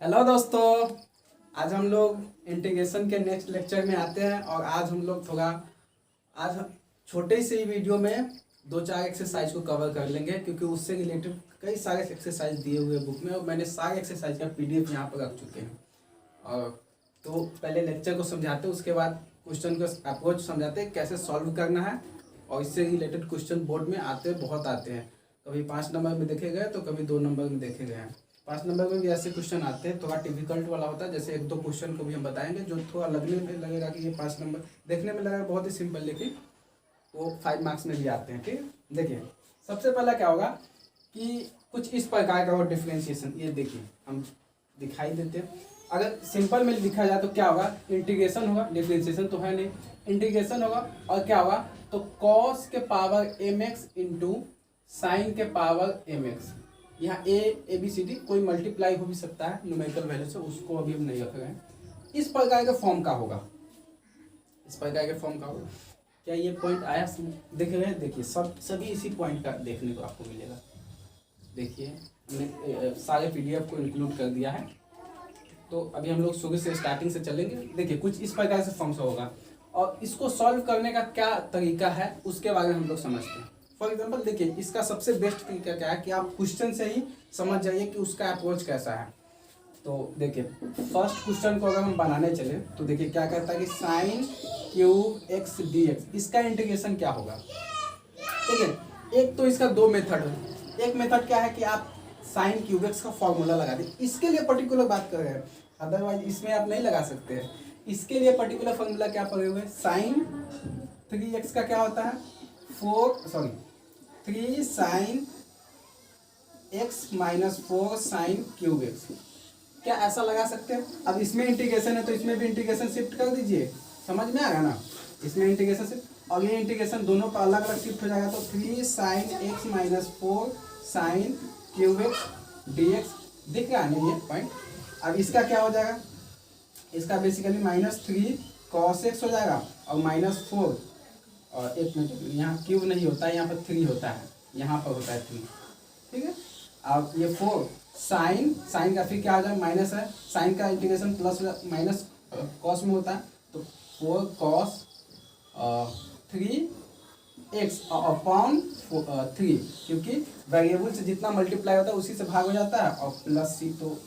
Hello दोस्तों, आज हम लोग इंटीग्रेशन के नेक्स्ट लेक्चर में आते हैं। और आज हम लोग आज छोटे से ही वीडियो में 2-4 एक्सरसाइज को कवर कर लेंगे, क्योंकि उससे रिलेटेड कई सारे एक्सरसाइज दिए हुए बुक में और मैंने सारे एक्सरसाइज का पीडीएफ यहाँ पर रख चुके हैं। और तो पहले लेक्चर को समझाते हैं, उसके बाद क्वेश्चन को अप्रोच समझाते हैं कैसे सॉल्व करना है। और इससे रिलेटेड क्वेश्चन बोर्ड में बहुत आते हैं। कभी 5 नंबर में देखे गए तो कभी 2 नंबर में देखे गए हैं। 5 नंबर में भी ऐसे क्वेश्चन आते हैं, थोड़ा डिफिकल्ट वाला होता है। जैसे 1-2 क्वेश्चन को भी हम बताएंगे जो थोड़ा लगने में लगेगा कि ये 5 नंबर, देखने में लगेगा बहुत ही सिंपल, लेकिन वो 5 मार्क्स में भी आते हैं। ठीक, देखिए सबसे पहला क्या होगा कि कुछ इस प्रकार का हो डिफ्रेंशिएशन। ये देखिए हम दिखाई देते हैं। अगर सिंपल में लिखा जाए तो क्या होगा, इंटीग्रेशन होगा, डिफ्रेंशिएशन तो है नहीं, इंटीग्रेशन होगा। और क्या होगा तो कॉस के पावर mx इंटू साइन के पावर mx। यहाँ ए बी सी डी कोई मल्टीप्लाई हो भी सकता है न्यूमेरिकल वैल्यू से, उसको अभी हम नहीं रख रहे हैं। इस प्रकार के फॉर्म का होगा, इस प्रकार के फॉर्म का होगा। क्या ये पॉइंट आया देख रहे हैं? देखिए सभी इसी पॉइंट का देखने को आपको मिलेगा। देखिए हमने सारे पीडीएफ को इंक्लूड कर दिया है। तो अभी हम लोग शुरू से स्टार्टिंग से चलेंगे। देखिए कुछ इस प्रकार से फॉर्म होगा और इसको सॉल्व करने का क्या तरीका है उसके बारे में हम लोग समझते हैं। फॉर एग्जाम्पल देखिए, इसका सबसे बेस्ट तरीका क्या है कि आप क्वेश्चन से ही समझ जाइए कि उसका अप्रोच कैसा है। तो देखिए फर्स्ट क्वेश्चन को अगर हम बनाने चले तो देखिए क्या कहता है कि sign cube x d x, इसका इंटीग्रेशन क्या होगा। ठीक है, एक तो इसका 2 मेथड है। एक मेथड क्या है कि आप साइन क्यूब एक्स का फॉर्मूला लगा दें, इसके लिए पर्टिकुलर बात कर रहे हैं, अदरवाइज इसमें आप नहीं लगा सकते हैं। इसके लिए पर्टिकुलर फॉर्मूला क्या पड़े हुए, साइन 3x का क्या होता है 3 sine x minus 4 sine cube x. क्या ऐसा लगा सकते हैं? अब इसमें इंटीग्रेशन है तो इसमें भी इंटीग्रेशन शिफ्ट कर दीजिए, समझ में आएगा ना। इसमें इंटीग्रेशन शिफ्ट और ये इंटीग्रेशन दोनों पर अलग अलग शिफ्ट हो जाएगा। तो 3 sine x minus 4 sine cube x d x, दिख रहा है ना ये पॉइंट। अब इसका क्या हो जाएगा, इसका बेसिकली -3 cos x हो जाएगा और -4 और एक मिनट, यहाँ क्यूब नहीं होता है, यहाँ पर 3 होता है, यहाँ पर होता है 3। ठीक है, अब ये 4 साइन का फिर क्या आ जाए, माइनस है, साइन का इंटीग्रेशन प्लस माइनस कॉस में होता है। तो 4 cos 3x अपॉन 3, क्योंकि वेरिएबल से जितना मल्टीप्लाई होता है उसी से भाग हो जाता है, और प्लस सी, तो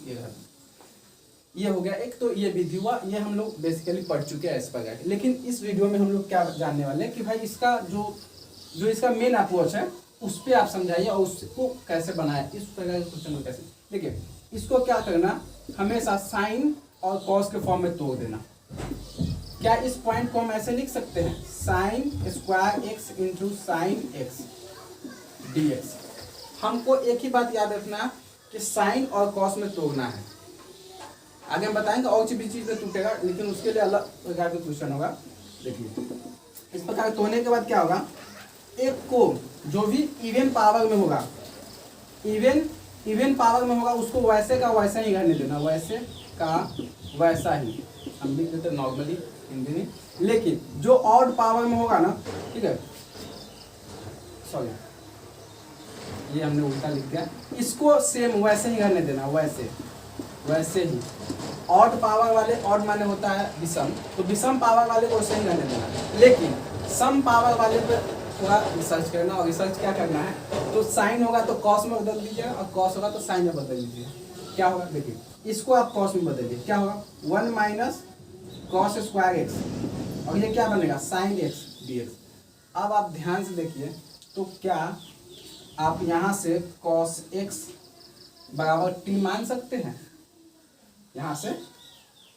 ये हो गया एक। तो ये विधि हुआ, ये हम लोग बेसिकली पढ़ चुके हैं इस प्रकार। लेकिन इस वीडियो में हम लोग क्या जानने वाले हैं कि भाई इसका जो इसका मेन अप्रोच है उस पर आप समझाइए और उसको कैसे बनाए, इस प्रकार के क्वेश्चन को कैसे। देखिए इसको क्या करना, हमेशा साइन और कॉस के फॉर्म में तोड़ देना। क्या इस पॉइंट को हम ऐसे लिख सकते हैं, sign square x into sine x d x. हमको एक ही बात याद रखना कि साइन और कॉस में तोड़ना है। आगे हम बताएंगे और भी चीज़ में टूटेगा, लेकिन उसके लिए अलग प्रकार का क्वेश्चन होगा। देखिए इस प्रकार तोड़ने के बाद क्या होगा, एक को जो भी इवन पावर में होगा, इवन पावर में होगा, उसको वैसे का वैसा ही रहने देना, वैसे का वैसा ही हम लिख देते नॉर्मली हिंदी में। लेकिन जो ऑड पावर में होगा ना, ठीक है, सॉरी ये हमने उल्टा लिख दिया, इसको सेम वैसे ही रहने देना, वैसे ही। ऑड पावर वाले, ऑड माने होता है विषम, तो विषम पावर वाले को वैसे ही रहने देना। लेकिन सम पावर वाले पे थोड़ा रिसर्च करना, और रिसर्च क्या करना है, तो साइन होगा तो कॉस में बदल दीजिए और कॉस होगा तो साइन में बदल दीजिए। क्या होगा, देखिए इसको आप कॉस में बदलिए, क्या होगा 1 माइनस कॉस स्क्वायर एक्स, और ये क्या बनेगा साइन एक्स डी एक्स। अब आप ध्यान से देखिए, तो क्या आप यहाँ से कॉस एक्स बराबर टी मान सकते हैं यहाँ से,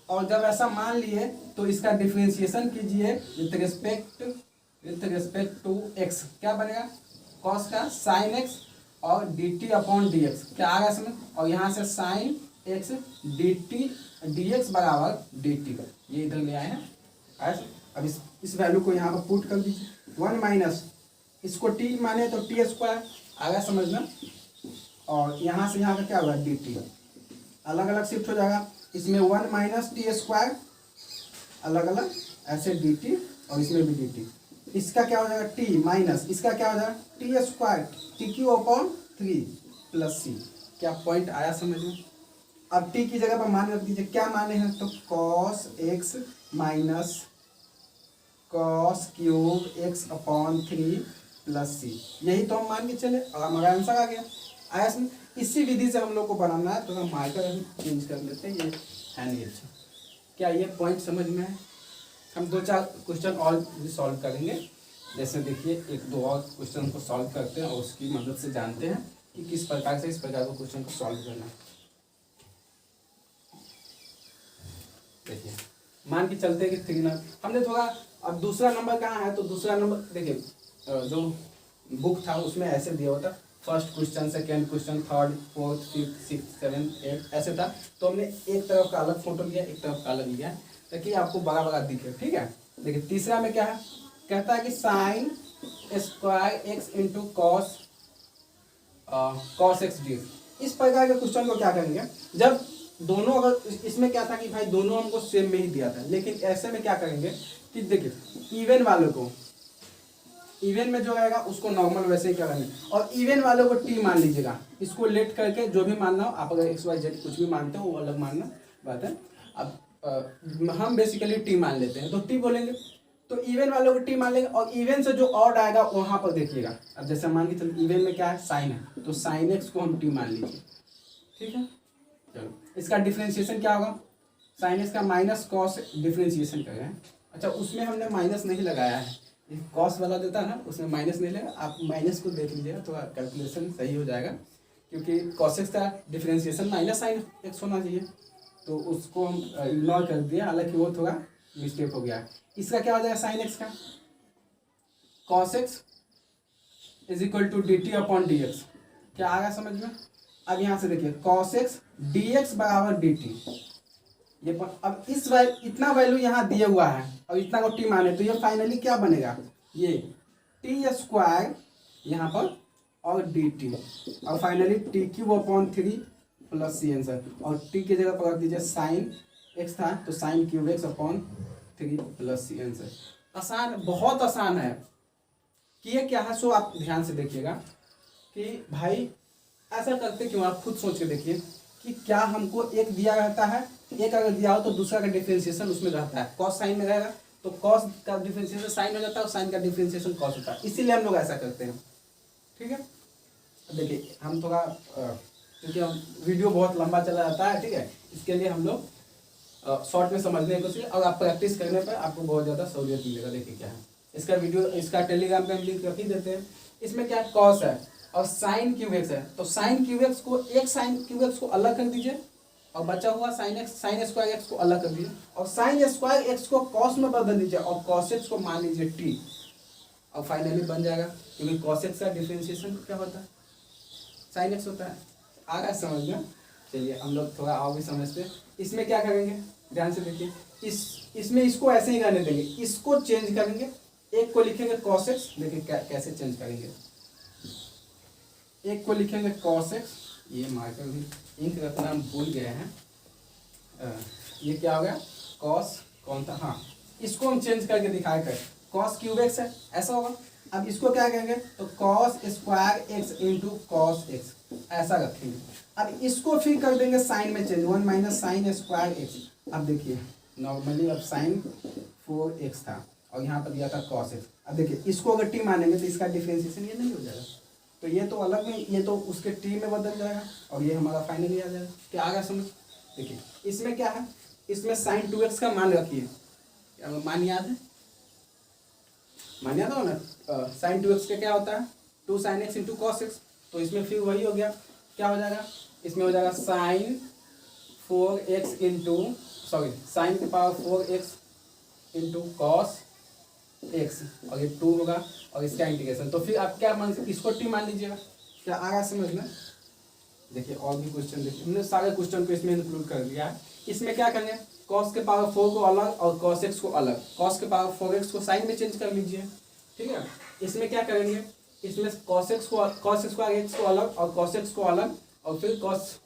और जब ऐसा मान लिए तो इसका डिफरेंशिएशन कीजिए विथ रिस्पेक्ट टू एक्स। क्या बनेगा, कॉस का साइन एक्स और d t upon d x, क्या आ गया समझ। और यहाँ से sine x D T D x बराबर डी टी, ये इधर ले आए हैं ऐसे। अब इस वैल्यू को यहाँ पर पुट कर दीजिए, 1 माइनस इसको टी माने तो टी स्क्वायर आ गया समझना, और यहाँ से यहाँ का क्या होगा डी टी, अलग अलग शिफ्ट हो जाएगा। इसमें 1 माइनस टी स्क्वायर अलग अलग ऐसे डी टी, और इसमें भी डी टी। इसका क्या हो जाएगा टी माइनस, इसका क्या हो जाएगा T square T Q upon 3 plus C. क्या पॉइंट आया समझ में। अब टी की जगह पर मान रख दीजिए, क्या माने हैं, तो cos X minus cos cube x upon 3 plus C, यही तो हम मान के चले और हमारा आंसर आ गया। आया समझ। इसी विधि से हम लोग को बनाना है, तो हम मार्कर हम चेंज कर लेते हैं, ये है नहीं अच्छा। क्या ये पॉइंट समझ में है? हम 2-4 क्वेश्चन और भी सॉल्व करेंगे। जैसे देखिए 1-2 और क्वेश्चन को सॉल्व करते हैं और उसकी मदद से जानते हैं कि किस प्रकार से इस प्रकार को क्वेश्चन को सॉल्व करना है। देखिए मान के चलते हैं कि 3 हमने थोड़ा, अब दूसरा नंबर कहाँ है, तो दूसरा नंबर देखिए जो बुक था उसमें ऐसे दिया हुआ था, first question, second question, third, fourth, fifth, six, seventh, eight ऐसे था। तो हमने एक तरफ का अलग फोटो लिया, एक तरफ का अलग लिया ताकि आपको बड़ा बड़ा दिखे। ठीक है, देखिए तीसरा में क्या है, कहता है कि sign square x into cos x D. इस प्रकार के क्वेश्चन को क्या करेंगे, जब दोनों, अगर इसमें क्या था कि भाई दोनों हमको सेम में ही दिया था, लेकिन ऐसे में क्या करेंगे कि देखिए इवन वालों को, इवन में जो आएगा उसको नॉर्मल वैसे ही करेंगे, और इवन वालों को टी मान लीजिएगा। इसको लेट करके जो भी मानना हो आप, अगर एक्स वाई जेड कुछ भी मानते हो वो अलग मानना बात है। अब हम बेसिकली टी मान लेते हैं, तो टी बोलेंगे, तो इवन वालों को टी मान लेंगे, और इवन से जो ऑड आएगा वहाँ पर देखिएगा। अब जैसे मान के चलो इवन में क्या है, साइन है, तो साइन एक्स को हम टी मान लीजिए। ठीक है, चलो इसका डिफ्रेंशिएशन क्या होगा, साइन एक्स का माइनस कॉस डिफ्रेंशिएशन कर रहे हैं। अच्छा उसमें हमने माइनस नहीं लगाया है, कॉस वाला देता है ना, उसमें माइनस नहीं लगा, आप माइनस को देख लीजिएगा तो कैलकुलेशन सही हो जाएगा, क्योंकि कॉस एक्स का डिफ्रेंशिएशन माइनस साइन एक्स होना चाहिए, तो उसको हम इग्नोर कर दिया, हालांकि वो थोड़ा मिस्टेक हो गया। इसका क्या हो जाएगा, साइन एक्स का cos x is equal to d t upon d x. क्या आ गया समझ में? अब यहाँ से देखिए कॉस एक्स डी एक्स बराबर डी टी, ये अब इस इतना वैल्यू यहाँ दिया हुआ है और इतना को टी माने, तो ये फाइनली क्या बनेगा, ये टी स्क्वायर यहाँ पर और डी टी, और finally t cube upon 3 plus c answer, और टी की जगह पर रख दीजिए साइन एक्स था, तो sine cube x upon 3 plus c answer. आसान, बहुत आसान है कि ये क्या है, सो आप ध्यान से देखिएगा कि भाई ऐसा करते क्यों, आप खुद सोच के देखिए कि क्या हमको एक दिया रहता है, एक अगर दिया हो तो दूसरा का डिफरेंशिएशन उसमें रहता है, कॉस साइन में रहेगा तो कॉस का डिफरेंशिएशन साइन हो जाता है और साइन का डिफरेंशिएशन कॉस होता है, इसीलिए हम लोग ऐसा करते हैं। ठीक है, देखिए हम थोड़ा क्योंकि हम वीडियो बहुत लंबा चला जाता है, ठीक है, इसके लिए हम लोग शॉर्ट में समझने की कोशिश, और आप प्रैक्टिस करने पर आपको बहुत ज़्यादा सहूलियत मिलेगा। देखिए क्या है इसका वीडियो, इसका टेलीग्राम पे हम लिंक रख ही देते हैं। इसमें क्या कॉस है और साइन क्यूब एक्स है, तो साइन क्यूब एक्स को, एक साइन क्यूब एक्स को अलग कर दीजिए और बचा हुआ sine x, sign square x को अलग कर दीजिए, और साइन स्क्वायर एक्स को कॉस में बदल दीजिए और कॉस एक्स को मान लीजिए टी, और फाइनली बन जाएगा, क्योंकि कॉस एक्स का डिफरेंशिएशन क्या होता है, साइन एक्स होता है। आ रहा है समझ में? चलिए हम लोग थोड़ा और भी समझते हैं। इसमें क्या करेंगे, ध्यान से देखिए, इसमें इसको ऐसे ही रहने देंगे, इसको चेंज करेंगे, एक को लिखेंगे कॉस एक्स, देखिए कैसे चेंज करेंगे, एक को लिखेंगे कॉस एक्स, ये मार्कर भी इंक रखना हम भूल गए हैं, ये क्या हो गया कॉस, कौन था, हाँ इसको हम चेंज करके दिखाए कर, कॉस क्यूब एक्स है ऐसा होगा। अब इसको क्या कहेंगे, तो cos square x into cos x ऐसा रखेंगे। अब इसको फिर कर देंगे साइन में change, 1 minus sign square x. अब देखिए नॉर्मली अब साइन 4x था और यहाँ पर दिया था कॉस एक्स। अब देखिए इसको अगर टी मानेंगे तो इसका डिफरेंशिएशन ये नहीं हो जाएगा, तो ये तो अलग में, ये तो उसके टी में बदल जाएगा और ये हमारा फाइनली आ जाएगा। क्या आ गया समझ? देखिए इसमें क्या है, इसमें साइन 2x का मान रखिए, मान याद है, मान याद हो ना, साइन 2x का क्या होता है 2 sign x into cos x, तो इसमें फिर वही हो गया, क्या हो जाएगा, इसमें हो जाएगा sine 4x into, sorry sine के power 4x into cos X, और ये 2 होगा और इसका इंटीग्रेशन, तो फिर आप क्या मान, इसको टी मान लीजिएगा। क्या आ रहा समझ में? देखिए और भी क्वेश्चन देखिए, हमने सारे क्वेश्चन को इसमें इंक्लूड कर दिया है। इसमें क्या करेंगे, कॉस के पावर 4 को अलग और कॉस एक्स को अलग, कॉस के पावर 4x को साइन में चेंज कर लीजिए। ठीक है, इसमें क्या करेंगे, इसमें कॉस एक्स को, कॉस स्क्वायर एक्स को अलग और कॉस एक्स को अलग, और फिर कॉस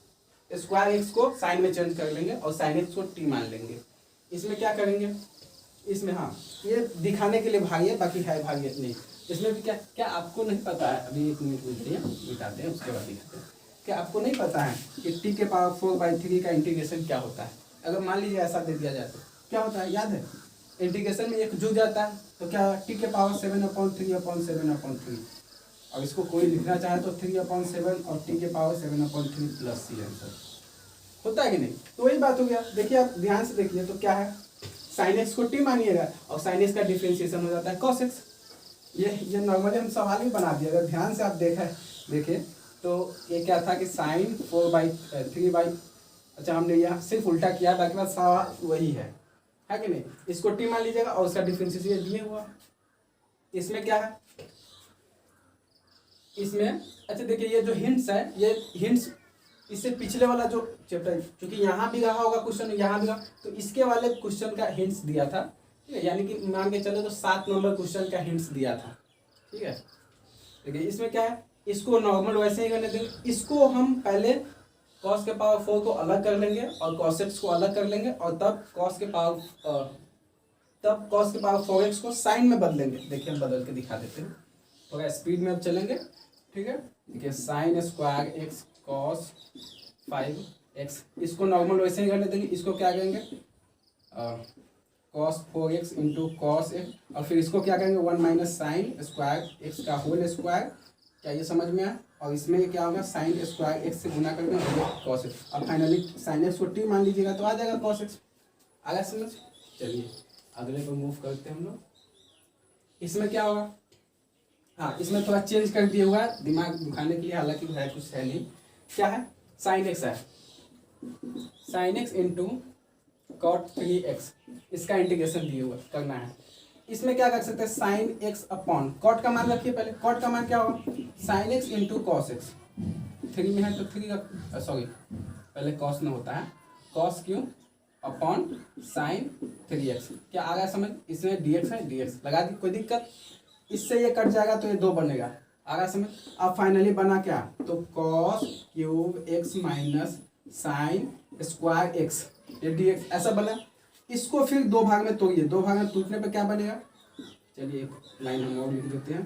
स्क्वायर एक्स को साइन में चेंज कर लेंगे और साइन एक्स को टी मान लेंगे। इसमें क्या करेंगे, इसमें हाँ ये दिखाने के लिए भाग्य, बाकी है भाग्य नहीं। इसमें भी क्या क्या आपको नहीं पता है, अभी 1 मिनट रुकिए, मिटाते हैं उसके बाद दिखाते हैं। क्या आपको नहीं पता है कि टी के पावर 4/3 का इंटीग्रेशन क्या होता है? अगर मान लीजिए ऐसा दे दिया जाए तो क्या होता है, याद है? इंटीग्रेशन में एक जुड़ जाता है तो क्या, टी के पावर 7/3/7/3। और इसको कोई लिखना चाहे तो 3/7 और टी के पावर 7/3 प्लस सी आंसर होता है कि नहीं? तो वही बात हो गया। देखिए आप ध्यान से देखिए तो क्या है, साइन एक्स को टी मानिएगा और साइन एक्स का डिफरेंशिएशन हो जाता है कॉस एक्स। ये नॉर्मली हम सवाल ही बना दिया, अगर ध्यान से आप देखिए तो ये क्या था कि साइन 4/3 अच्छा हमने यहाँ सिर्फ उल्टा किया, बाकी बात सवाल वही है कि नहीं? इसको टी मान लीजिएगा और उसका डिफरेंशिएशन दिए हुआ। इसमें क्या है, इसमें अच्छा देखिए ये जो हिंट्स है, ये हिंट्स इससे पिछले वाला जो चैप्टर, क्योंकि यहाँ भी रहा होगा क्वेश्चन, यहाँ भी रहा, तो इसके वाले क्वेश्चन का हिंट्स दिया था, ठीक है? यानी कि मान के चले तो 7 नंबर क्वेश्चन का हिंट्स दिया था, ठीक है? देखिए इसमें क्या है, इसको नॉर्मल वैसे ही करने देंगे। इसको हम पहले cos के पावर 4 को अलग कर लेंगे और cos x को अलग कर लेंगे और तब cos के पावर 4x को साइन में बदलेंगे। देखिए हम बदल के दिखा देते हैं, थोड़ा स्पीड में अब चलेंगे, ठीक है? देखिए sign square x cos 5x, इसको नॉर्मल वैसे ही करने देंगे। इसको क्या करेंगे, cos 4x into cos x, और फिर इसको क्या करेंगे 1 माइनस साइन स्क्वायर एक्स का होल स्क्वायर। क्या ये समझ में आया? और इसमें क्या होगा, साइन स्क्वायर एक्स से गुना करके cos x। अब फाइनली साइन एक्स को टी मान लीजिएगा तो आ जाएगा cos x। आगे समझ? चलिए अगले पर मूव करते हैं हम लोग। इसमें क्या होगा, हाँ इसमें थोड़ा चेंज कर दिया हुआ है दिमाग दुखाने के लिए, हालांकि है कुछ है नहीं। क्या है, साइन एक्स है, sine x into cot 3x, इसका इंटीग्रेशन दिया हुआ करना है। इसमें क्या कर सकते हैं, साइन एक्स अपॉन कॉट का मान रखिए पहले। कॉट का मान क्या होगा, sign x into cos x. 3 में है तो 3 का सॉरी पहले कॉस में होता है, cos Q upon sine 3x। क्या आ रहा है समझ? इसमें dx है, dx लगा दी, कोई दिक्कत? इससे ये कट जाएगा तो ये 2 बनेगा। आ रहा है समझ? अब फाइनली बना क्या, तो cos cube x minus sign square x, ये dx ऐसा बना। इसको फिर 2 भाग में तोड़िए, 2 भाग में टूटने पर क्या बनेगा, चलिए एक लाइन हम और लिख देते हैं,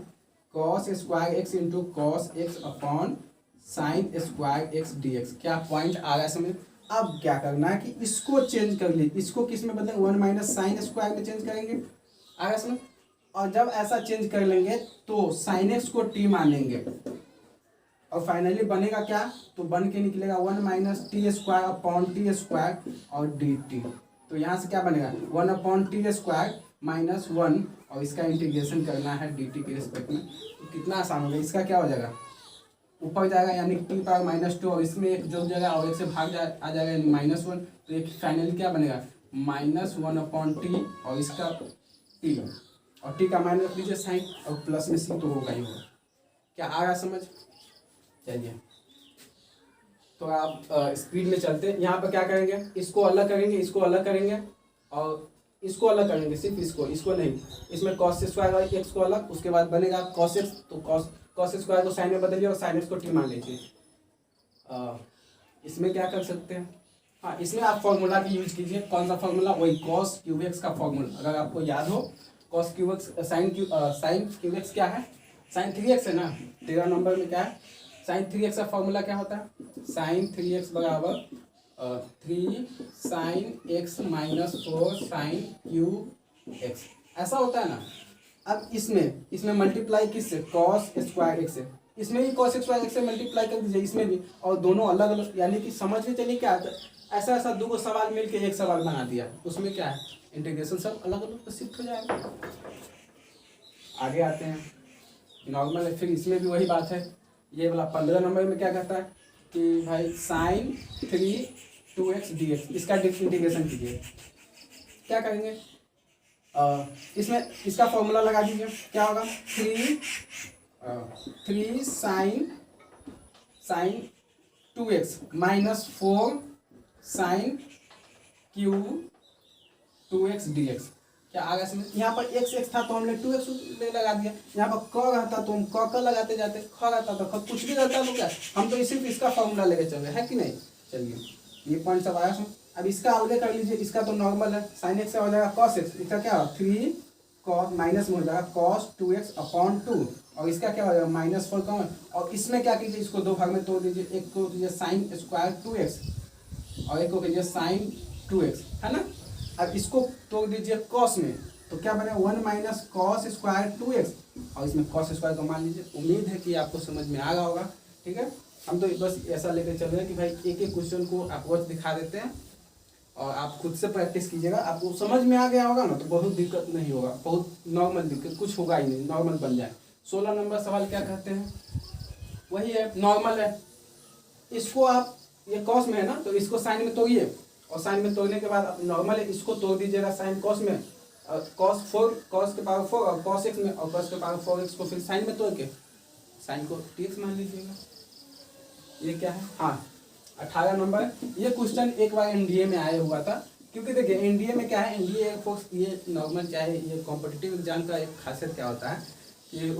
cos square x into cos x upon sine square x dx। क्या पॉइंट आ रहा है समझ? अब क्या करना है कि इसको चेंज कर ली, इसको किस में बदलेंगे, 1 माइनस साइन स्क्वायर में चेंज करेंगे। आ रहा है समझ? और जब ऐसा चेंज कर लेंगे तो साइन एक्स को टी मानेंगे और फाइनली बनेगा क्या, तो बन के निकलेगा 1 minus T square upon T square और डी टी। तो यहाँ से क्या बनेगा, 1 अपॉन टी स्क्वायर माइनस 1, और इसका इंटीग्रेशन करना है डी टी के रिस्पेक्ट में। तो कितना आसान होगा, इसका क्या हो जाएगा, ऊपर जाएगा यानी टी पावर -2 और इसमें एक जोड़ जाएगा और एक से भाग आ जाएगा यानी -1। तो एक फाइनली क्या बनेगा, -1 अपॉन टी और इसका टी, और टी का मान रख लीजिए साइन और प्लस में सी तो होगा ही होगा। क्या आ रहा समझ? चलिए तो आप स्पीड में चलते हैं। यहाँ पर क्या करेंगे, इसको अलग करेंगे, इसको अलग करेंगे और इसको अलग करेंगे, सिर्फ इसको नहीं। इसमें कॉस स्क्वायर एक्स को अलग, उसके बाद बनेगा कॉस एक्स, तो कॉस स्क्वायर को साइन में बदलिए और साइन एक्स को टी मान लीजिए। इसमें क्या कर सकते हैं, हाँ इसमें आप फॉर्मूला की यूज कीजिए। कौन सा फॉर्मूला, वही कॉस क्यूब एक्स का फॉर्मूला। अगर आपको याद हो cos cube x sign cube x क्या है, साइन 3x है ना, 13 नंबर में क्या है, साइन 3x का फॉर्मूला क्या होता है, साइन 3x बराबर 3 sine x minus 4 sine cube x, ऐसा होता है ना। अब इसमें मल्टीप्लाई किससे, कॉस स्क्वायर एक्स से, इसमें भी कॉस स्क्वायर एक्स से मल्टीप्लाई कर दीजिए, इसमें भी, और दोनों अलग अलग, यानी कि समझ में चलिए क्या ऐसा 2 सवाल मिलके एक सवाल बना दिया। उसमें क्या है, इंटीग्रेशन सब अलग अलग शिफ्ट हो जाएगा। आगे आते हैं नॉर्मल है, फिर इसमें भी वही बात है। ये वाला 15 नंबर में क्या कहता है कि भाई साइन 3 2x dx, इसका इंटीग्रेशन कीजिए। क्या करेंगे, इसमें इसका फॉर्मूला लगा दीजिए। क्या होगा, 3 sine 2x minus 4 sine cube 2x dx। क्या आ गया समझ? यहाँ पर x था तो हमने 2x लगा दिया, यहाँ पर क रहता तो हम क लगाते जाते, ख रहता तो ख, कुछ भी रहता तो क्या, हम तो सिर्फ इसका फॉर्मूला लेके चल रहे हैं कि नहीं। चलिए ये पॉइंट सब आया समझ। अब इसका अलग कर लीजिए, इसका तो नॉर्मल है, साइन x हो जाएगा कॉस x, इसका क्या होगा 3 कॉस माइनस में हो जाएगा कॉस 2x अपॉन 2, और इसका क्या हो जाएगा -4 कॉमन। और इसमें क्या कीजिए, इसको दो भाग में तोड़ दीजिए, एक को कीजिए साइन स्क्वायर 2x और एक को कीजिए साइन 2x, है ना। अब इसको तोड़ दीजिए कॉस में, तो क्या बने 1 माइनस कॉस स्क्वायर 2x और इसमें कॉस स्क्वायर को मान लीजिए। उम्मीद है कि आपको समझ में आ रहा होगा, ठीक है। हम तो बस ऐसा लेकर चल रहे हैं कि भाई एक एक क्वेश्चन को अप्रोच दिखा देते हैं और आप खुद से प्रैक्टिस कीजिएगा, आपको समझ में आ गया होगा ना तो बहुत दिक्कत नहीं होगा, बहुत नॉर्मल दिक्कत कुछ होगा ही नहीं, नॉर्मल बन जाए। 16 नंबर सवाल क्या कहते हैं, वही है, नॉर्मल है। इसको आप, ये कॉस में है ना, तो इसको साइन में तोड़िए और साइन में तोड़ने के बाद नॉर्मल है इसको तोड़ दीजिएगा साइन कॉस में, कॉस 4 कॉस के पावर 4 और कॉस एक्स में, और कॉस के पावर 4x को फिर साइन में तोड़ के साइन को tx मान लीजिएगा। ये क्या है, हाँ 18 नंबर। ये क्वेश्चन एक बार एनडीए में आया हुआ था, क्योंकि देखिए एनडीए में क्या है, एनडीए एयरफोर्स ये नॉर्मल चाहे ये कॉम्पिटिटिव एग्जाम का एक खासियत क्या होता है कि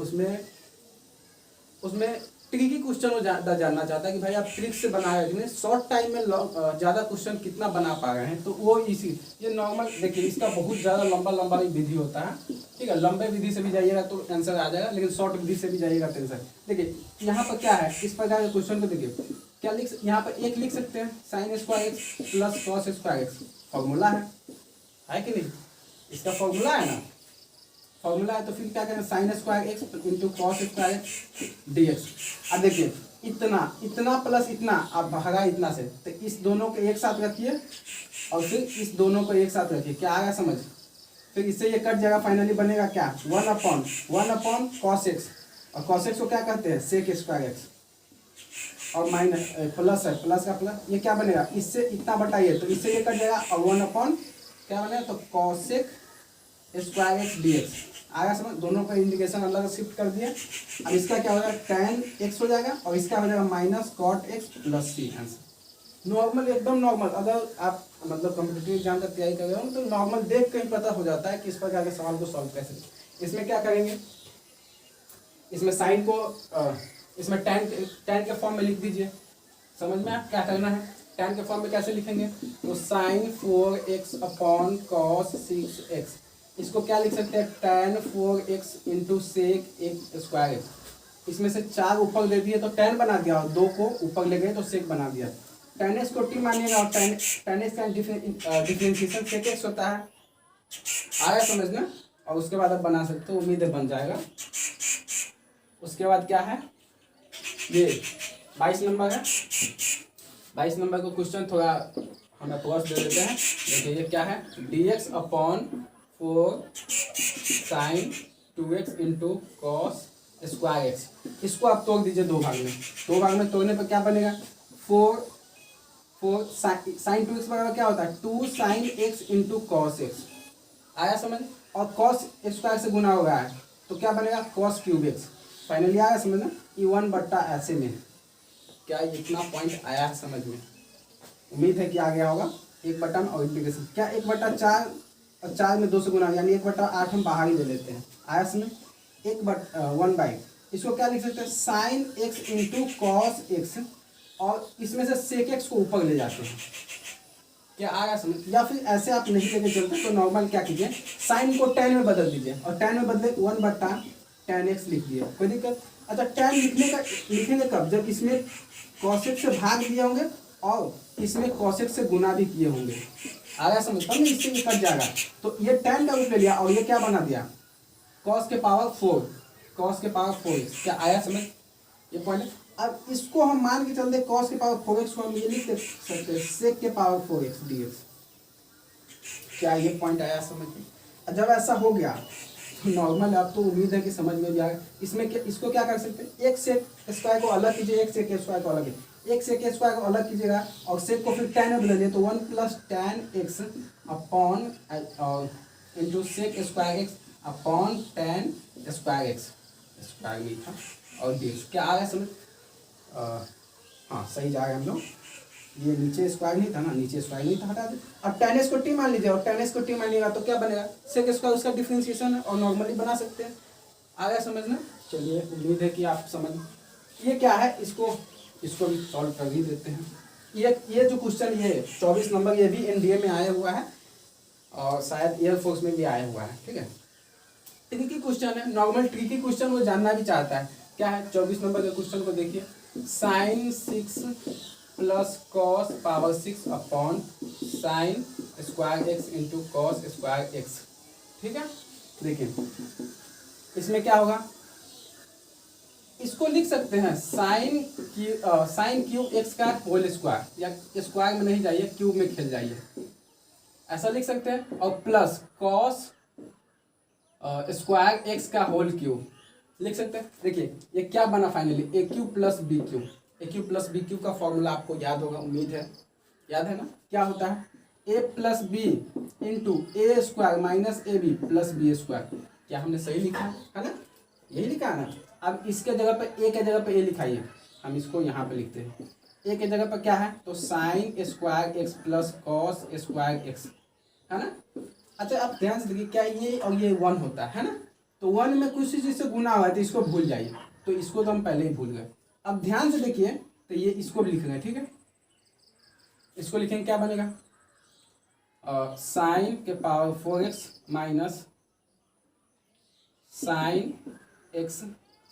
उसमें ट्रिकी क्वेश्चन वो जानना चाहता है कि भाई आप ट्रिक से बना रहे हैं, शॉर्ट टाइम में ज़्यादा क्वेश्चन कितना बना पा रहे हैं, तो वो इसी ये नॉर्मल देखिए इसका बहुत ज़्यादा लंबा विधि होता है, ठीक है। लंबे विधि से भी जाइएगा तो आंसर आ जाएगा, लेकिन शॉर्ट विधि से भी जाइएगा तो आंसर। देखिए यहाँ पर क्या है, इस प्रकार के क्वेश्चन को देखिए क्या यहाँ पर एक लिख सकते हैं sign square x plus cos square x, formula है कि नहीं, इसका फॉर्मूला है ना, फॉर्मूला है। तो फिर क्या करें, sign square x into cos square D x. अब देखिए इतना प्लस इतना आप भागा इतना से, तो इस दोनों को एक साथ रखिए और फिर इस दोनों को एक साथ रखिए, क्या आएगा समझ। फिर इससे ये कट जाएगा, फाइनली बनेगा क्या 1 अपॉन कॉस एक्स, और कॉस एक्स को क्या कहते हैं सेक स्क्वायर एक्स, और माइनस प्लस है, प्लस का प्लस ये क्या बनेगा, इससे इतना बटाइए तो इससे ये कट जाएगा और 1 अपॉन क्या बनेगा तो cosec square x d x आएगा समझ। दोनों का इंडिकेशन अलग शिफ्ट कर दिया। अब इसका क्या हो जाएगा tan x हो जाएगा और इसका हो जाएगा minus cot x plus c. Answer normal, एकदम नॉर्मल। अगर आप मतलब कॉम्पिटिटिव एग्जाम का तैयारी कर रहे हो तो नॉर्मल देख के ही पता हो जाता है कि इस प्रकार के सवाल को सॉल्व कैसे। इसमें क्या करेंगे, इसमें साइन को इसमें tan के फॉर्म में लिख दीजिए। समझ में आप क्या करना है, tan के फॉर्म में कैसे लिखेंगे तो sign 4x upon cos 6x, इसको क्या लिख सकते हैं tan 4x into sec x square x. इसमें से 4 ऊपर दे दिए तो tan बना दिया और 2 को ऊपर ले गए तो सेक बना दिया। tan x को t मानिएगा और tan x का डिफरेंशिएशन सेक x होता है। आया समझना। और उसके बाद आप बना सकते हो, उम्मीद है बन जाएगा। उसके बाद क्या है, ये 22 नंबर है। 22 नंबर को क्वेश्चन थोड़ा हम अप्रोच दे देते हैं। देखिए ये क्या है, dx upon 4 sine 2x into cos square x. इसको आप तोड़ दीजिए दो भाग में। दो भाग में तोड़ने पर क्या बनेगा 4 साइन 2x बराबर क्या होता है 2 sine x into cos x. आया समझ। और कॉस स्क्वायर से गुना हो रहा है तो क्या बनेगा कॉस क्यूब एक्स। फाइनली आया समझ ना, E1 बट्टा ऐसे में। क्या इतना पॉइंट आया है समझ में, उम्मीद है कि आ गया होगा। 1 बट्टा में और इंटीग्रेशन क्या 1 बट्टा 4 और 4 में 2 से गुना यानी 1 बट्टा 8 हम बाहर ही ले लेते हैं। आया समझ। 1 बाई इसको क्या लिख सकते हैं sign x into cos X और इसमें से सेक एक्स को ऊपर ले जाते हैं। क्या आ रहा समझ। या फिर ऐसे आप नहीं लेके चलते तो नॉर्मल क्या कीजिए साइन को tan में बदल दीजिए और tan में बदले 1 बट्टा tan x लिख दिए, कोई दिक्कत। अच्छा tan लिखेंगे कब, जब इसमें cos x से भाग दिए होंगे और इसमें cos x से गुना भी किए होंगे। आ रहा समझ, तब इससे ये कट जाएगा। तो ये tan का रूप ले लिया और ये क्या बना दिया cos के पावर 4x। क्या आया समझ ये पॉइंट। अब इसको हम मान के चलते cos के पावर 4x को हम ये लिख सकते हैं sec के पावर 4x dx। क्या ये पॉइंट आया समझ में। जब ऐसा हो गया तो नॉर्मल आप तो उम्मीद है कि समझ में भी आएगा। इसमें इसको क्या कर सकते हैं एक सेक स्क्वायर को अलग कीजिए, एक सेक स्क्वायर को अलग कीजिए, एक सेक स्क्वायर को अलग कीजिएगा और सेक को फिर tan में बदलिए तो 1 plus tan x upon into sec square x upon tan square x square में था और dx। क्या आ रहा है समझ। हाँ सही जा रहे हैं हम लोग। ये नीचे स्क्वायर नहीं था ना, नीचे स्क्वायर नहीं था, हटा दे। अब tan s को t मान लीजिए और tan s को t मानिएगा तो क्या बनेगा सेक स्क्वायर, उसका डिफरेंशिएशन है और नॉर्मली बना सकते हैं। आ गया समझना। चलिए उम्मीद है कि आप समझ। ये क्या है इसको भी सॉल्व कर ही देते हैं। ये जो क्वेश्चन ये 24 नंबर ये भी एनडीए में आया हुआ है और शायद एयरफोर्स में भी आया हुआ है, ठीक है। ट्रिकी क्वेश्चन है, नॉर्मल ट्रिकी क्वेश्चन वो जानना भी चाहता है। क्या है 24 नंबर के क्वेश्चन को देखिए, sine 6 plus cos power 6 upon sine square x into cos square x. ठीक है, देखिए इसमें क्या होगा, इसको लिख सकते हैं साइन क्यूब एक्स का होल स्क्वायर, या स्क्वायर में नहीं जाइए, क्यूब में खेल जाइए, ऐसा लिख सकते हैं। और प्लस कॉस स्क्वायर एक्स का होल क्यूब लिख सकते हैं। देखिए ये क्या बना फाइनली, ए क्यूब प्लस बी क्यूब। ए क्यूब प्लस बी क्यूब का फॉर्मूला आपको याद होगा, उम्मीद है याद है ना। क्या होता है, A plus B into A square minus A B plus B square. क्या हमने सही लिखा है ना, यही लिखा है ना। अब इसके जगह पे ए के जगह पे ए लिखाइए, हम इसको यहाँ पे लिखते हैं। ए के जगह पर क्या है, तो sign square x plus cos square x है ना। अच्छा आप ध्यान से देखिए, क्या ये और ये 1 होता है ना, तो 1 में कुछ चीज से गुना हुआ है तो इसको भूल जाइए, तो इसको तो हम पहले ही भूल गए। अब ध्यान से देखिए, तो ये इसको भी लिख रहे हैं, ठीक है। इसको लिखेंगे, क्या बनेगा, साइन के power 4x minus sine x,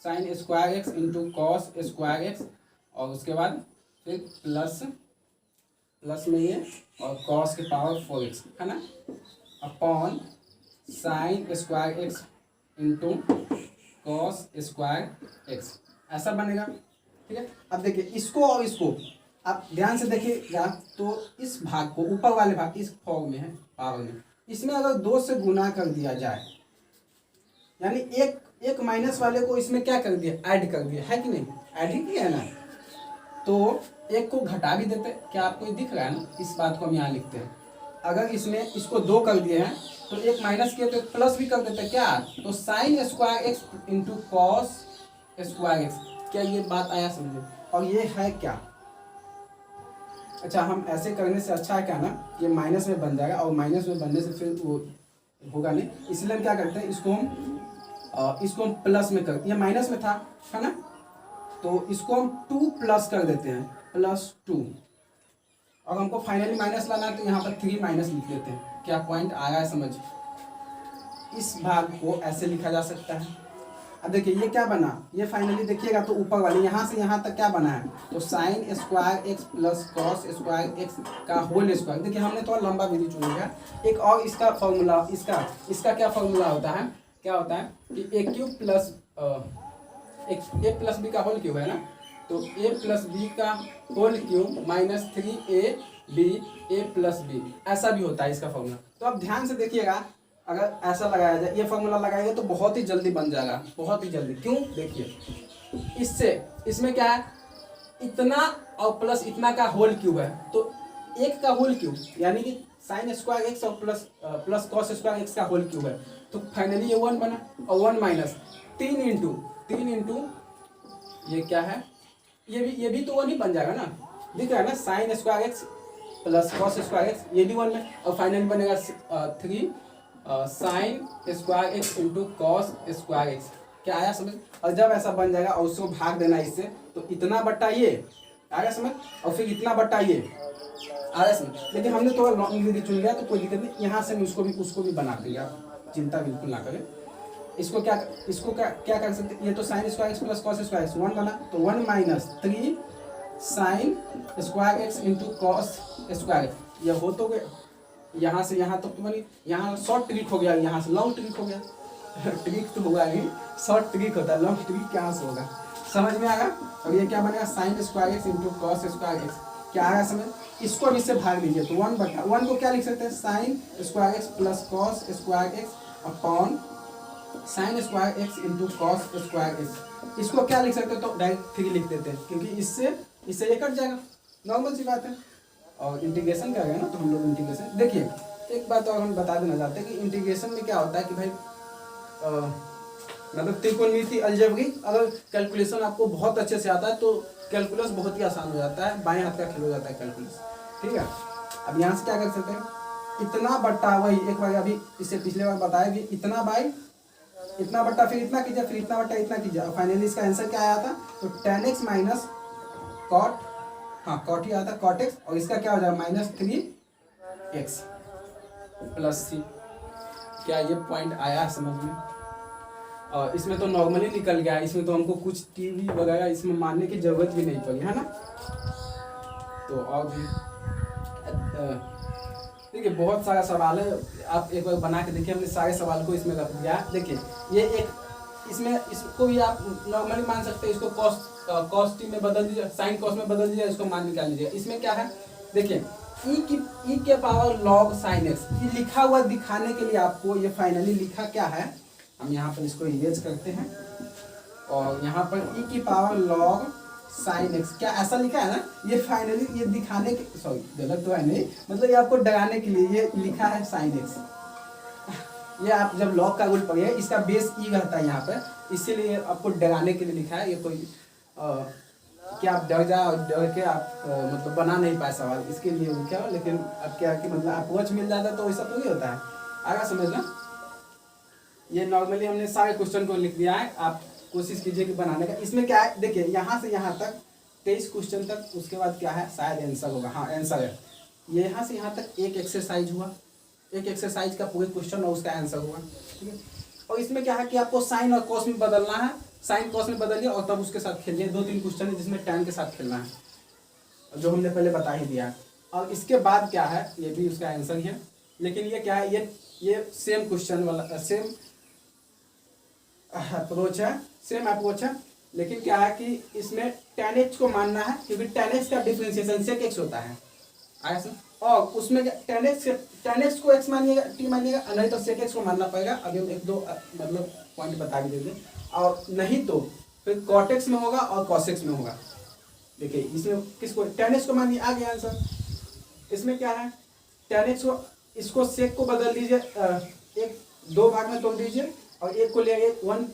sign square x into cos square x, और उसके बाद फिर प्लस में ये और कॉस के पावर 4x है ना, upon sine square x into cos square x, ऐसा बनेगा। ठीक है, अब देखिए इसको और इसको आप ध्यान से देखिएगा, तो इस भाग को, ऊपर वाले भाग इस फॉर्म में है पावर में, इसमें अगर 2 से गुना कर दिया जाए, यानी एक माइनस वाले को इसमें क्या कर दिया, ऐड कर दिया है कि नहीं, ऐड ही किया है ना, तो एक को घटा भी देते। क्या आपको ये दिख रहा है ना, इस बात को हम यहाँ लिखते हैं। अगर इसमें इसको 2 कर दिए हैं तो एक माइनस किया तो एक प्लस भी कर देते, क्या, तो sign square x into cos square x. क्या ये बात आया समझे, और ये है क्या, अच्छा हम ऐसे करने से अच्छा है क्या ना, ये माइनस में बन जाएगा, और माइनस में बनने से फिर वो होगा नहीं, इसलिए हम क्या करते हैं, इसको हम प्लस में कर, ये माइनस में था है ना, तो इसको हम 2 प्लस कर देते हैं, +2, और हमको फाइनली माइनस लाना है तो यहाँ पर 3 माइनस लिख देते हैं। क्या पॉइंट आया है समझ, इस भाग को ऐसे लिखा जा सकता है। अब देखिए ये क्या बना, ये फाइनली देखिएगा तो ऊपर वाले यहाँ से यहाँ तक क्या बना है, तो sign square x plus cos square x का होल स्क्वायर। देखिए हमने थोड़ा लंबा विधि चुन लिया। एक और इसका फॉर्मूला, इसका क्या फॉर्मूला होता है, क्या होता है कि ए क्यूब प्लस ए प्लस बी का होल क्यूब है ना, तो ए प्लस बी का होल क्यूब माइनस 3ab ए प्लस बी, ऐसा भी होता है इसका फॉर्मूला। तो अब ध्यान से देखिएगा, अगर ऐसा लगाया जाए, ये फॉर्मूला लगाएंगे तो बहुत ही जल्दी बन जाएगा, बहुत ही जल्दी। क्यों, देखिए इसमें क्या है, इतना और प्लस इतना का होल क्यूब है, तो एक का होल क्यूब यानी कि साइन स्क्वायर एक्स और प्लस कॉस स्क्वायर एक्स का होल क्यूब है, तो फाइनली ये 1 बना, और 1 माइनस 3 इंटू ये क्या है, ये भी तो 1 ही बन जाएगा ना, दिख रहा है ना, sign square x plus cos square x, ये भी 1 में, और फाइनली बनेगा 3 sign square x into cos square x. क्या आया समझ, और जब ऐसा बन जाएगा और उसको भाग देना इससे, तो इतना बट्टा ये आया समझ, और फिर इतना बट्टा ये आया समझ। लेकिन हमने थोड़ा लॉन्ग विधि चुन लिया तो कोई दिक्कत नहीं, यहाँ से उसको भी बना देंगे, आप चिंता बिल्कुल ना करें। इसको क्या कर सकते, ये तो sign square x plus cos square x 1 बना, तो 1 minus 3 sign square x into cos square x, ये हो तो गया, यहाँ से यहाँ तक तो बनी, यहाँ शॉर्ट ट्रिक हो गया, यहाँ से लॉन्ग ट्रिक हो गया। ट्रिक तो होगा ही, शॉर्ट ट्रिक होता है, लॉन्ग ट्रिक क्या से होगा, समझ में आएगा। और ये क्या बनेगा, sign square x into cos square x, क्या आएगा समझ। इसको अब इससे भाग लीजिए, तो 1 को क्या लिख सकते हैं, sign square x plus cos square x upon sine square x into cos square x. इसको क्या लिख सकते हैं, तो डायरेक्ट 3 लिख देते हैं, क्योंकि इससे ये कट जाएगा, नॉर्मल सी बात है। और इंटीग्रेशन कर रहे हैं ना, तो हम लोग इंटीग्रेशन, देखिए एक बात और हम बता देना चाहते हैं कि इंटीग्रेशन में क्या होता है कि भाई मतलब त्रिकोणमिति अलजेब्रिक, अगर कैलकुलेशन आपको बहुत अच्छे से आता है तो कैलकुलस बहुत ही आसान हो जाता है, बाएं हाथ का खेल हो जाता है कैलकुलस, ठीक है। अब यहाँ से क्या कर सकते हैं, इतना बट्टा, वही एक बार अभी इससे पिछले बार बताया कि इतना बाई इतना बट्टा, फिर इतना कीजिए, फिर इतना बट्टा इतना कीजिए, और फाइनली इसका आंसर क्या आया था, तो tan x माइनस कॉट, हाँ कॉट ही आया था, कॉट एक्स, और इसका क्या हो जाएगा -3x प्लस c। क्या ये पॉइंट आया समझ में, और इसमें तो नॉर्मली निकल गया, इसमें तो हमको कुछ टीवी वगैरह इसमें मानने की ज़रूरत भी नहीं पड़ी, है ना। तो और भी देखिए बहुत सारा सवाल है, आप एक बार बना के देखिए, हमने सारे सवाल को इसमें रख दिया। देखिए ये एक इसमें इसको भी आप नॉर्मली मान सकते हैं, इसको कॉस टी में बदल दीजिए, साइन कॉस में बदल दीजिए, इसको मान निकाल लीजिए। इसमें क्या है देखिए ई के पावर लॉग साइन एक्स, ये लिखा हुआ दिखाने के लिए आपको ये फाइनली लिखा क्या है, हम यहाँ पर इसको इरेज करते हैं और यहाँ पर ई की पावर लॉग साइन एक्स, क्या ऐसा लिखा है ना, ये फाइनली ये दिखाने के, सॉरी गलत तो है नहीं, मतलब ये आपको डराने के लिए ये लिखा है साइन एक्स। ये आप जब लॉग का रूल पढ़िए, इसका बेस ई रहता है यहाँ पर, इसीलिए आपको डराने के लिए लिखा है। ये कोई कि आप डर जाए और डर के आप मतलब बना नहीं पाए सवाल, इसके लिए क्या, लेकिन अब क्या कि मतलब अप्रोच मिल जाता है तो वैसा तो नहीं होता है, आगे समझना। ये नॉर्मली हमने सारे क्वेश्चन को लिख दिया है, आप कोशिश कीजिए कि बनाने का। इसमें क्या है देखिए, यहाँ से यहाँ तक 23 क्वेश्चन तक, उसके बाद क्या है शायद आंसर होगा, हाँ आंसर है। ये यहाँ से यहाँ तक एक एक्सरसाइज हुआ, एक एक्सरसाइज का पूरे क्वेश्चन और उसका आंसर हुआ, ठीक है। और इसमें क्या है कि आपको साइन और कॉस में बदलना है, साइन कॉस में बदलिए और तब उसके साथ खेलिए। 2-3 क्वेश्चन है जिसमें tan के साथ खेलना है, जो हमने पहले बता ही दिया है। और इसके बाद क्या है, ये भी उसका आंसर ही है, लेकिन ये क्या है, ये सेम क्वेश्चन वाला सेम अप्रोच है, सेम अप्रोच है, लेकिन क्या है कि इसमें tan x को मानना है, क्योंकि tan x का डिफरेंशिएशन sec x होता है, आया सर। और उसमें tan x को x मानिएगा, t मानिएगा, नहीं तो sec x को मानना पड़ेगा। अभी हम 1-2 मतलब पॉइंट बता भी देंगे, और नहीं तो फिर cot x में होगा और cos x में होगा। देखिए इसमें किसको tan x को मानिए, आ गया आंसर। इसमें क्या है tan x को, इसको sec को बदल दीजिए, एक 2 भाग में तोड़ दीजिए और एक को ले आइए 1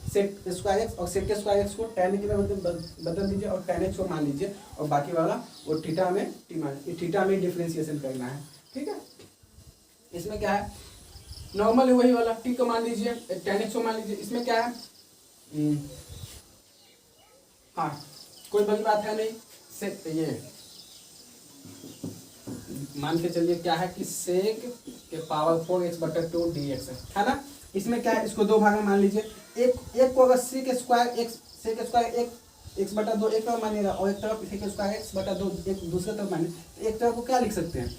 sec स्क्वायर एक्स, और sec स्क्वायर एक्स को tan के में बदल दीजिए और tan x को मान लीजिए, और बाकी वाला वो थीटा में t मान, थीटा में डिफरेंशिएशन करना है, ठीक है। इसमें क्या है नॉर्मल वही वाला t को मान लीजिए, tan x को मान लीजिए। इसमें क्या है हाँ कोई बड़ी बात है नहीं, सेक ये मान के चलिए क्या है कि सेक के पावर 4x/2 dx है ना। इसमें क्या है, इसको 2 भाग में मान लीजिए, एक को अगर सेक स्क्वायर x/2 एक तरफ मानिएगा और एक तरफ सेक स्क्वायर x/2 एक दूसरे तरफ मानिए, एक तरफ को क्या लिख सकते हैं,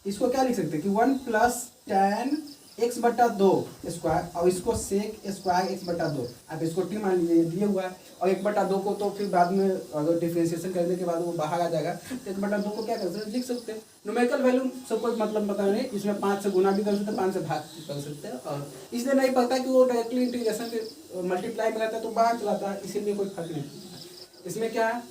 इसको क्या लिख सकते हैं कि 1 + tan x/2 स्क्वायर, और इसको सेक स्क्वायर x/2, आप इसको t मान लीजिए, दिए हुआ है। और 1/2 को तो फिर बाद में अगर डिफरेंशिएशन करने के बाद वो बाहर आ जाएगा, तो 1/2 को क्या कर सकते हैं, लिख सकते हैं। न्यूमेरिकल वैल्यू सब कोई मतलब पता नहीं, इसमें 5 से गुना भी कर सकते हैं, 5 से भाग कर सकते हैं, और इसलिए नहीं पता कि वो डायरेक्टली इंटीग्रेशन के मल्टीप्लाई में रहता है तो बाहर चलाता है, इसीलिए कोई फर्क नहीं। इसमें क्या है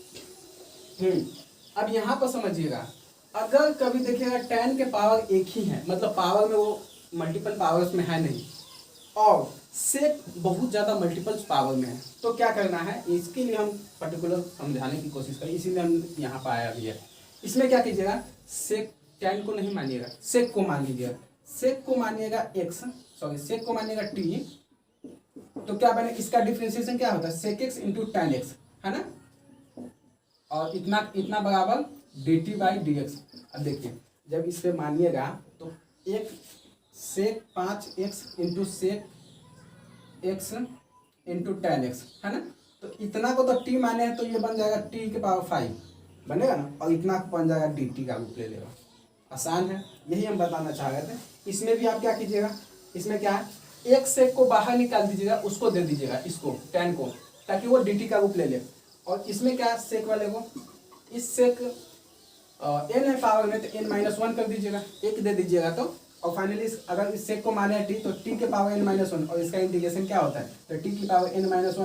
अब यहाँ पर समझिएगा, अगर कभी देखिएगा tan के पावर एक ही है, मतलब पावर में वो मल्टीपल पावर्स में है नहीं, और सेक बहुत ज़्यादा मल्टीपल पावर में है, तो क्या करना है, इसके लिए हम पर्टिकुलर समझाने की कोशिश करें, इसीलिए हम यहाँ पर आया भी है। इसमें क्या कीजिएगा, सेक tan को नहीं मानिएगा, सेक को मान लीजिएगा, सेक को मानिएगा सेक को मानिएगा t, तो क्या बने, इसका डिफरेंशिएशन क्या होता है, सेक x इंटू tan x, है ना, और इतना बराबर dt/dx। अब देखिए जब इस पे मानिएगा तो एक sec 5x into sec x into tan x, है ना, तो इतना को तो t माने हैं तो ये बन जाएगा t के पावर 5 बनेगा ना, और इतना बन जाएगा dt का रूप ले लेगा। आसान है, यही हम बताना चाह रहे थे। इसमें भी आप क्या कीजिएगा, इसमें क्या है, एक सेक को बाहर निकाल दीजिएगा, उसको दे दीजिएगा इसको tan को, ताकि वो dt का रूप ले ले। और इसमें क्या है, सेक वाले को इस सेक n है पावर में, तो n-1 कर दीजिएगा, एक दे दीजिएगा तो, और फाइनली अगर इस सेक को माने है t, तो t के पावर n-1, और इसका इंटीग्रेशन क्या होता है, तो t की पावर n-1 +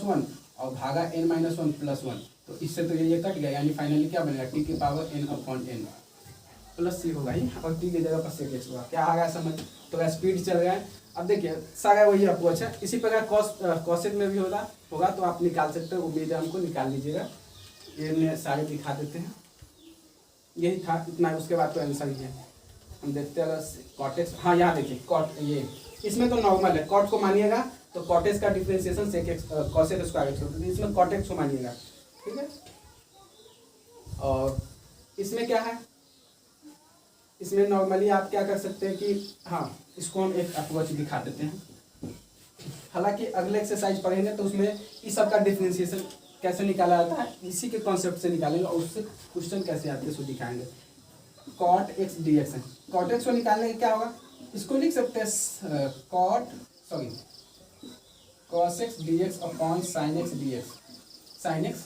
1 और भागा n-1 + 1, तो इससे तो ये कट गया, यानी फाइनली क्या बनेगा, t की पावर n/n प्लस c होगा ही, और t की जगह पर सेक x होगा। क्या आ गया समझ, तो स्पीड चल रहा है। अब देखिए सारा वही अप्रोच है, इसी प्रकार कॉसेक में भी होगा तो आप निकाल सकते हो, उम्मीद है हमको निकाल लीजिएगा। ये सारे दिखा देते हैं, यही था इतना, उसके बाद तो आंसर ही है। हम देखते हैं अगर कॉट एक्स, हाँ यहाँ देखिए कॉट, ये इसमें तो नॉर्मल है, कॉट को मानिएगा तो कॉट एक्स का differentiation sec x cosec square x होता है, इसमें कॉट एक्स को मानिएगा, ठीक है। और इसमें क्या है, इसमें नॉर्मली आप क्या कर सकते हैं कि हाँ इसको हम एक अप्रोच दिखा देते हैं। हालांकि अगले एक्सरसाइज पढ़ेंगे तो उसमें इस सब का डिफरेंशिएशन कैसे निकाला जाता है इसी के कॉन्सेप्ट से निकालेंगे और उससे क्वेश्चन कैसे आते हैं उसको दिखाएंगे। कॉट एक्स डी एक्स है, कॉट एक्स को निकालने का क्या होगा, इसको लिख सकते हैं cos x d x upon sine x d x. Sine x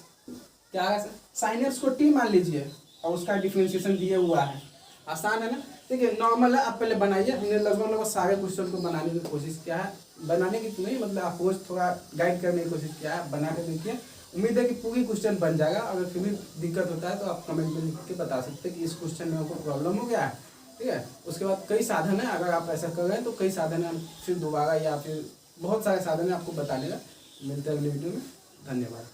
क्या है, साइन एक्स को टी मान लीजिए और उसका डिफरेंशिएशन दिया हुआ है, आसान है ना। देखिए नॉर्मल है, आप पहले बनाइए, हमने लगभग सारे क्वेश्चन को बनाने की कोशिश किया है, बनाने की नहीं मतलब आपको थोड़ा गाइड करने की कोशिश किया है, बना के देखिए। उम्मीद है कि पूरी क्वेश्चन बन जाएगा। अगर फिर भी दिक्कत होता है तो आप कमेंट में लिख के बता सकते हैं कि इस क्वेश्चन में आपको प्रॉब्लम हो गया है, ठीक है। उसके बाद कई साधन है, अगर आप ऐसा कर रहे हैं तो कई साधन है, फिर दोबारा या फिर बहुत सारे साधन है आपको बता देगा। मिलते हैं अगले वीडियो में, धन्यवाद।